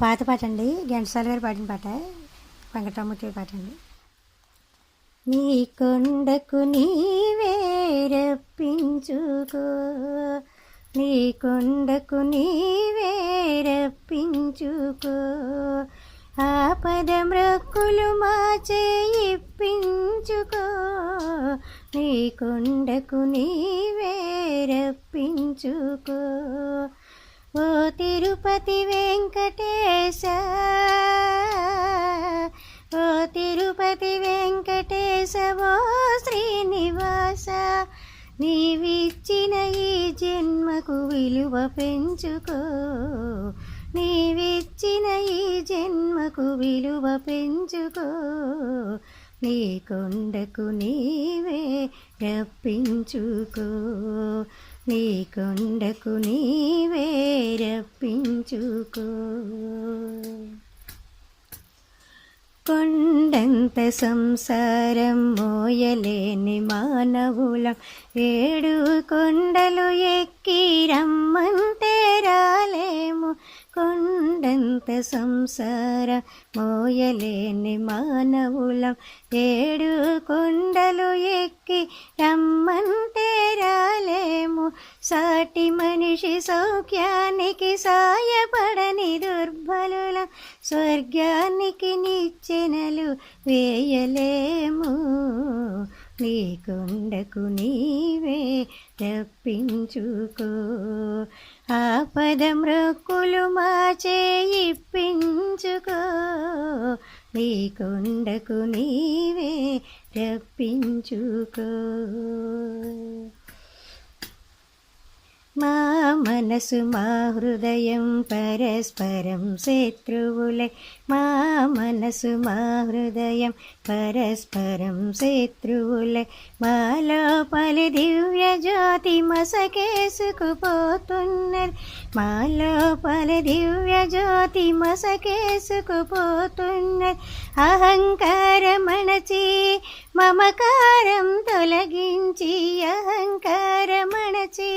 పాత పాట అండి, ఘంటసాల గారు పాడిన పాట, వెంకటరామూర్తి పాట అండి. నీ కొండకు నీవే రప్పించుకో, నీ కొండకు నీవే రప్పించుకో, ఆపద మ్రక్కులు మా చేయిప్పించుకో, నీ కొండకు నీవే రప్పించుకో. ఓ తిరుపతి వెంకటేశ, ఓ తిరుపతి వెంకటేశ, ఓ శ్రీనివాస, నీవిచ్చిన ఈ జన్మకు విలువ పెంచుకో, నీవిచ్చిన ఈ జన్మకు విలువ పెంచుకో, నీ కొండకు నీవే రప్పించుకో, నీ కొండకు నీవే రప్పించుకో. కొండంత సంసారం మోయలేని మానవులం, ఏడు కొండలు ఎక్కి రమ్మంటే రాలేము. కొండంత సంసారం మోయలేని మానవులం, ఏడు కొండలు ఎక్కి రమ్మంటే రాలేము. సాటి మనిషి సౌఖ్యానికి సాయపడని దుర్బలులం, స్వర్గానికి నిచ్చెనలు వేయలేము. నీ కొండకు నీవే రప్పించుకో, ఆపద మ్రక్కులు మా చేయిప్పించుకో, నీ కొండకు నీవే రప్పించుకో. మా మనసు మా హృదయం పరస్పరం శత్రువులే, మా మనసు మా హృదయం పరస్పరం శత్రువులే, మా లోపలి దివ్య జ్యోతి మసకేసుకుపోతున్నది, మా లోపలి దివ్య జ్యోతి మసకేసుకుపోతున్నది. అహంకారమణచి మమకారం తొలగించి, అహంకారమణచి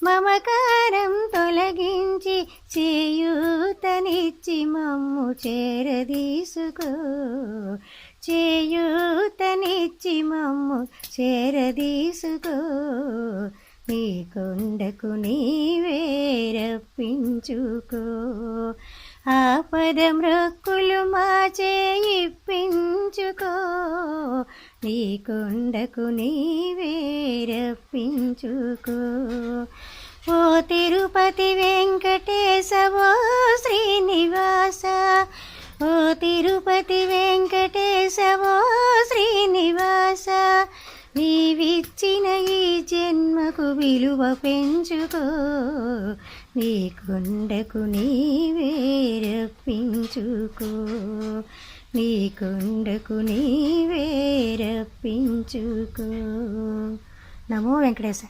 మమకారం తొలగించి, చేయూతనిచ్చి మమ్ము చేరదీసుకో, చేయూతనిచ్చి మమ్ము చేరదీసుకో, నీ కొండకు నీవే రప్పించుకో, ఆపద మ్రక్కులు మా చేయిప్పించుకో, నీ కొండకు నీవే రప్పించుకో. ఓ తిరుపతి వెంకటేశ, ఓ శ్రీనివాస, ఓ తిరుపతి వెంకటేశ, ఓ శ్రీనివాస, నీవిచ్చిన ఈ జన్మకు విలువ పెంచుకో, నీ కొండకు నీవే రప్పించుకో, నీ కొండకు నీవే రప్పించుకో. నమో వెంకటేశ.